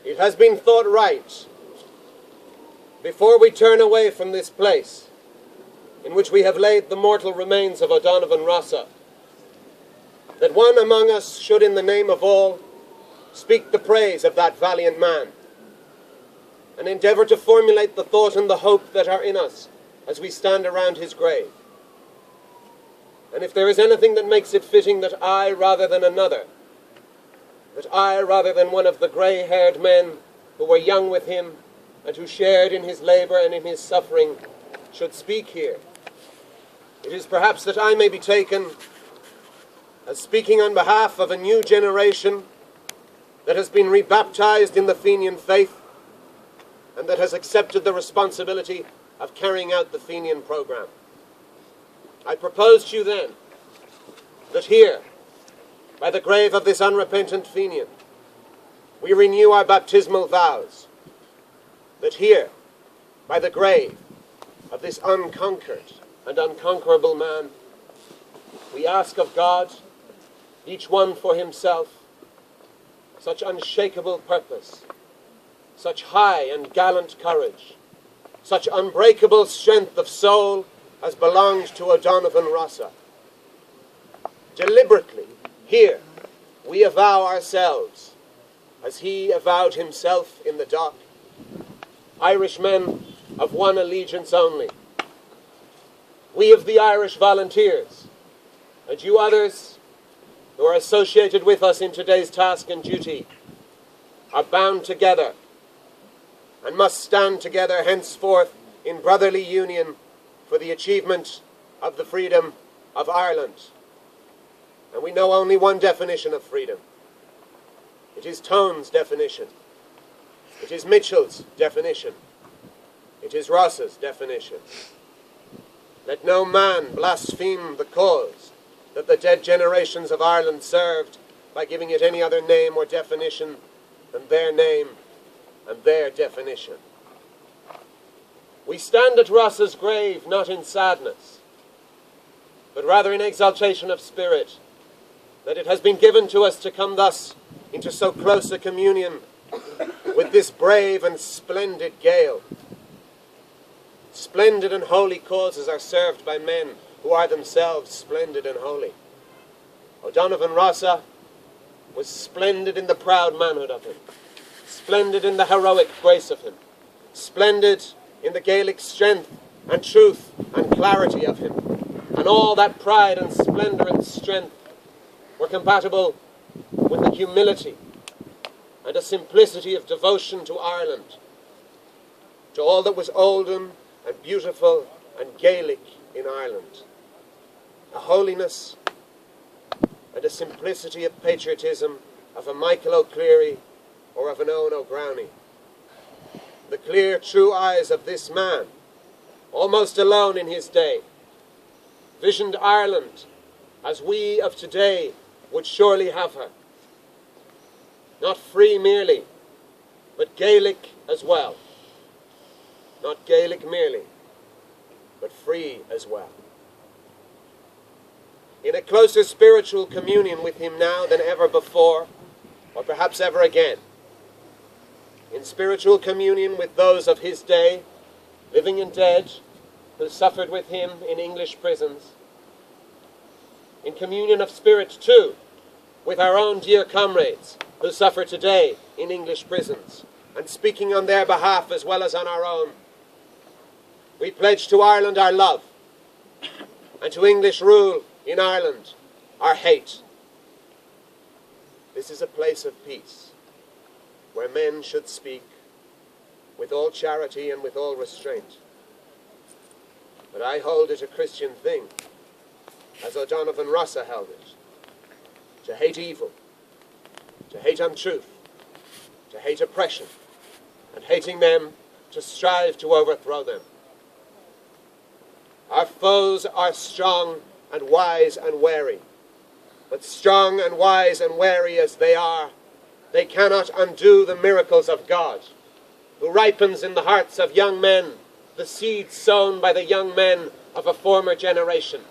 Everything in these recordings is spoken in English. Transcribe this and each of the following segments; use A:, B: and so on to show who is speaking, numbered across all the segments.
A: It has been thought right, before we turn away from this place, in which we have laid the mortal remains of O'Donovan Rossa, that one among us should, in the name of all, speak the praise of that valiant man, and endeavour to formulate the thought and the hope that are in us as we stand around his grave. And if there is anything that makes it fitting that I, rather than another, that I, rather than one of the grey-haired men who were young with him and who shared in his labour and in his suffering, should speak here, it is perhaps that I may be taken as speaking on behalf of a new generation that has been rebaptized in the Fenian faith and that has accepted the responsibility of carrying out the Fenian program. I propose to you then that here, by the grave of this unrepentant Fenian, we renew our baptismal vows, that here, by the grave of this unconquered and unconquerable man, we ask of God, each one for himself, such unshakable purpose, such high and gallant courage, such unbreakable strength of soul as belonged to O'Donovan Rossa. Deliberately, here, we avow ourselves, as he avowed himself in the dock, Irishmen of one allegiance only. We of the Irish Volunteers, and you others who are associated with us in today's task and duty, are bound together and must stand together henceforth in brotherly union for the achievement of the freedom of Ireland. And we know only one definition of freedom. It is Tone's definition. It is Mitchell's definition. It is Ross's definition. Let no man blaspheme the cause that the dead generations of Ireland served by giving it any other name or definition than their name and their definition. We stand at Rossa's grave not in sadness, but rather in exaltation of spirit, that it has been given to us to come thus into so close a communion with this brave and splendid Gael. Splendid and holy causes are served by men who are themselves splendid and holy. O'Donovan Rossa was splendid in the proud manhood of him, splendid in the heroic grace of him, splendid in the Gaelic strength and truth and clarity of him, and all that pride and splendour and strength were compatible with a humility and a simplicity of devotion to Ireland, to all that was olden and beautiful and Gaelic in Ireland, a holiness and a simplicity of patriotism of a Michael O'Clery or of an Owen O'Growney. The clear, true eyes of this man, almost alone in his day, visioned Ireland as we of today would surely have her. Not free merely, but Gaelic as well. Not Gaelic merely, but free as well. In a closer spiritual communion with him now than ever before, or perhaps ever again, in spiritual communion with those of his day, living and dead, who suffered with him in English prisons, in communion of spirit too, with our own dear comrades who suffer today in English prisons, and speaking on their behalf as well as on our own, we pledge to Ireland our love, and to English rule in Ireland our hate. This is a place of peace, where men should speak with all charity and with all restraint. But I hold it a Christian thing, as O'Donovan Rossa held it, to hate evil, to hate untruth, to hate oppression, and hating them, to strive to overthrow them. Our foes are strong and wise and wary, but strong and wise and wary as they are, they cannot undo the miracles of God, who ripens in the hearts of young men the seeds sown by the young men of a former generation,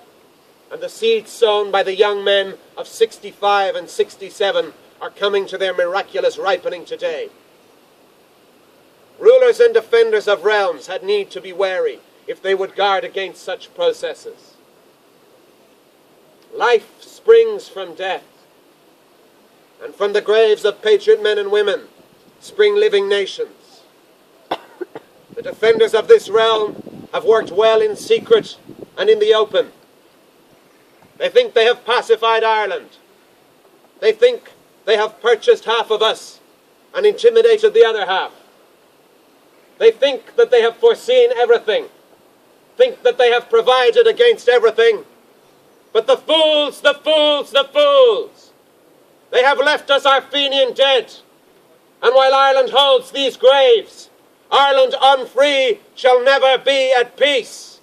A: and the seeds sown by the young men of 65 and 67 are coming to their miraculous ripening today. rulers and defenders of realms had need to be wary if they would guard against such processes. Life springs from death, and from the graves of patriot men and women spring living nations. The defenders of this realm have worked well in secret and in the open. They think they have pacified Ireland. They think they have purchased half of us and intimidated the other half. They think that they have foreseen everything, think that they have provided against everything. But the fools, the fools, the fools! They have left us our Fenian dead. And while Ireland holds these graves, Ireland unfree shall never be at peace.